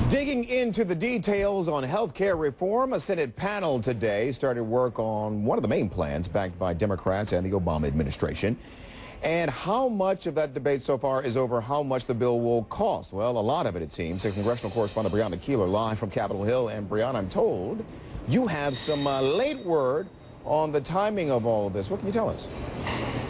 Digging into the details on health care reform, a Senate panel today started work on one of the main plans backed by Democrats and the Obama administration. And how much of that debate so far is over how much the bill will cost? Well, a lot of it seems. Congressional correspondent Brianna Keilar live from Capitol Hill. And Brianna, I'm told you have some late word on the timing of all of this. What can you tell us?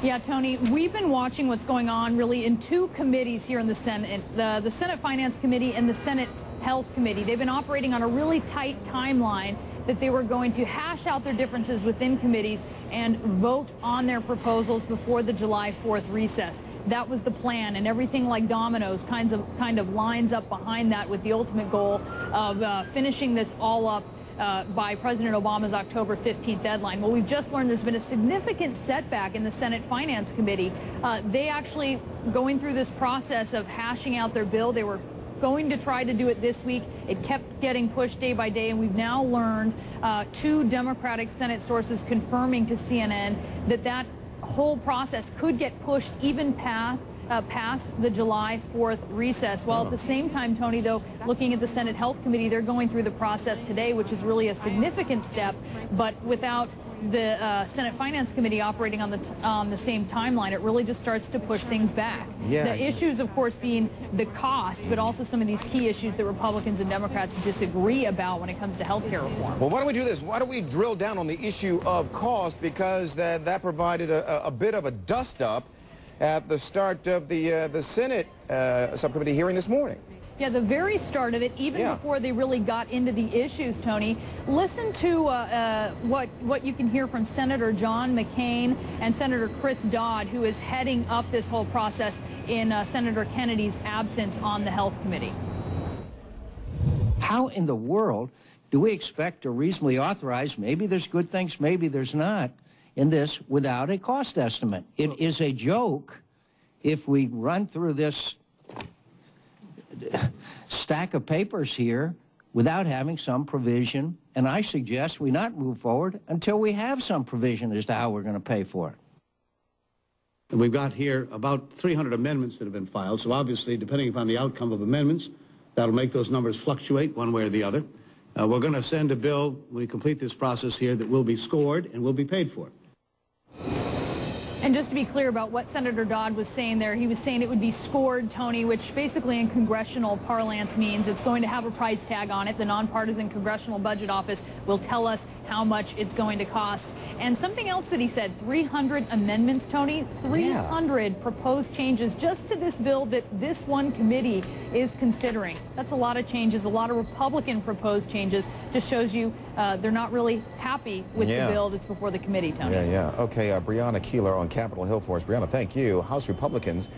Yeah, Tony, we've been watching what's going on really in two committees here in the Senate, the Senate Finance Committee and the Senate Health Committee. They've been operating on a really tight timeline that they were going to hash out their differences within committees and vote on their proposals before the July 4th recess. That was the plan, and everything like dominoes kind of lines up behind that with the ultimate goal of finishing this all up by President Obama's October 15th deadline. Well, we've just learned there's been a significant setback in the Senate Finance Committee. They actually, going through this process of hashing out their bill, they were going to try to do it this week. It kept getting pushed day by day, and we've now learned two Democratic Senate sources confirming to CNN that that whole process could get pushed even past the July 4th recess. While at the same time, Tony, though, looking at the Senate Health Committee, they're going through the process today, which is really a significant step, but without the Senate Finance Committee operating on the same timeline, it really just starts to push things back. Yeah. The issues, of course, being the cost, but also some of these key issues that Republicans and Democrats disagree about when it comes to health care reform. Well, why don't we do this? Why don't we drill down on the issue of cost, because that provided a bit of a dust-up at the start of the Senate subcommittee hearing this morning. Yeah, the very start of it, even before they really got into the issues, Tony. Listen to what you can hear from Senator John McCain and Senator Chris Dodd, who is heading up this whole process in Senator Kennedy's absence on the Health Committee. How in the world do we expect to reasonably authorize, maybe there's good things, maybe there's not, in this without a cost estimate? It is a joke if we run through this stack of papers here without having some provision, and I suggest we not move forward until we have some provision as to how we're going to pay for it. And we've got here about 300 amendments that have been filed, so obviously, depending upon the outcome of amendments, that'll make those numbers fluctuate one way or the other. We're going to send a bill, when we complete this process here, that will be scored and will be paid for. And just to be clear about what Senator Dodd was saying there, he was saying it would be scored, Tony, which basically in congressional parlance means it's going to have a price tag on it. The nonpartisan Congressional Budget Office will tell us how much it's going to cost. And something else that he said, 300 amendments, Tony, 300 proposed changes just to this bill that this one committee is considering. That's a lot of changes, a lot of Republican proposed changes. Just shows you they're not really happy with the bill that's before the committee, Tony. Okay, Brianna Keilar on Capitol Hill for us. Brianna, thank you. House Republicans